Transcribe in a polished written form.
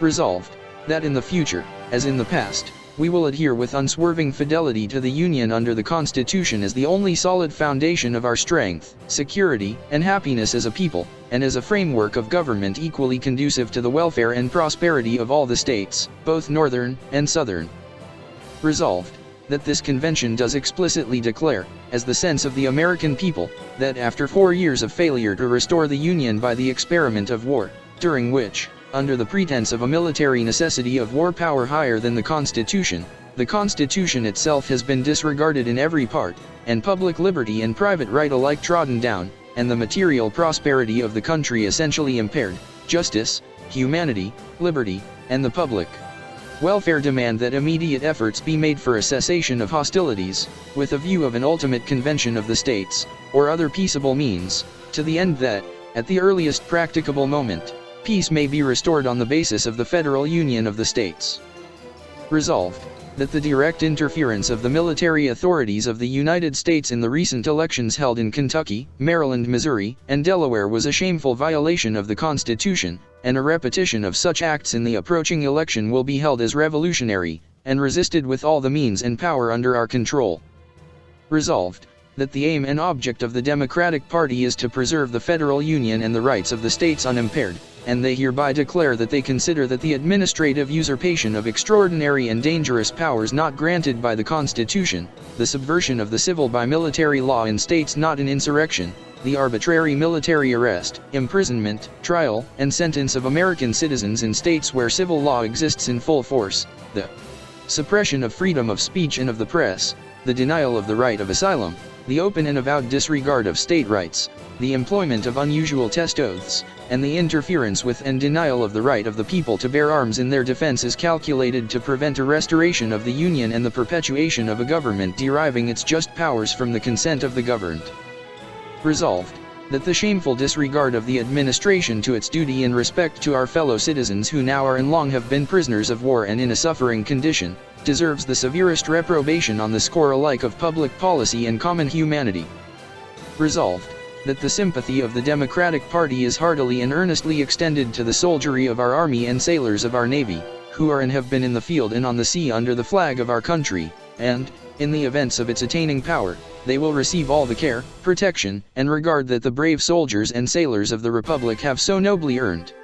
Resolved, that in the future, as in the past, we will adhere with unswerving fidelity to the Union under the Constitution as the only solid foundation of our strength, security, and happiness as a people, and as a framework of government equally conducive to the welfare and prosperity of all the states, both northern and southern. Resolved, that this convention does explicitly declare, as the sense of the American people, that after 4 years of failure to restore the Union by the experiment of war, during which, under the pretense of a military necessity of war power higher than the Constitution itself has been disregarded in every part, and public liberty and private right alike trodden down, and the material prosperity of the country essentially impaired, justice, humanity, liberty, and the public welfare demand that immediate efforts be made for a cessation of hostilities, with a view of an ultimate convention of the states, or other peaceable means, to the end that, at the earliest practicable moment, peace may be restored on the basis of the federal union of the states. Resolved, that the direct interference of the military authorities of the United States in the recent elections held in Kentucky, Maryland, Missouri, and Delaware was a shameful violation of the Constitution, and a repetition of such acts in the approaching election will be held as revolutionary, and resisted with all the means and power under our control. Resolved, that the aim and object of the Democratic Party is to preserve the federal union and the rights of the states unimpaired, and they hereby declare that they consider that the administrative usurpation of extraordinary and dangerous powers not granted by the Constitution, the subversion of the civil by military law in states not in insurrection, the arbitrary military arrest, imprisonment, trial, and sentence of American citizens in states where civil law exists in full force, the suppression of freedom of speech and of the press, the denial of the right of asylum, the open and avowed disregard of state rights, the employment of unusual test oaths, and the interference with and denial of the right of the people to bear arms in their defense is calculated to prevent a restoration of the Union and the perpetuation of a government deriving its just powers from the consent of the governed. Resolved, that the shameful disregard of the administration to its duty in respect to our fellow citizens who now are and long have been prisoners of war and in a suffering condition, deserves the severest reprobation on the score alike of public policy and common humanity. Resolved, that the sympathy of the Democratic Party is heartily and earnestly extended to the soldiery of our Army and sailors of our Navy, who are and have been in the field and on the sea under the flag of our country, and, in the events of its attaining power, they will receive all the care, protection, and regard that the brave soldiers and sailors of the Republic have so nobly earned.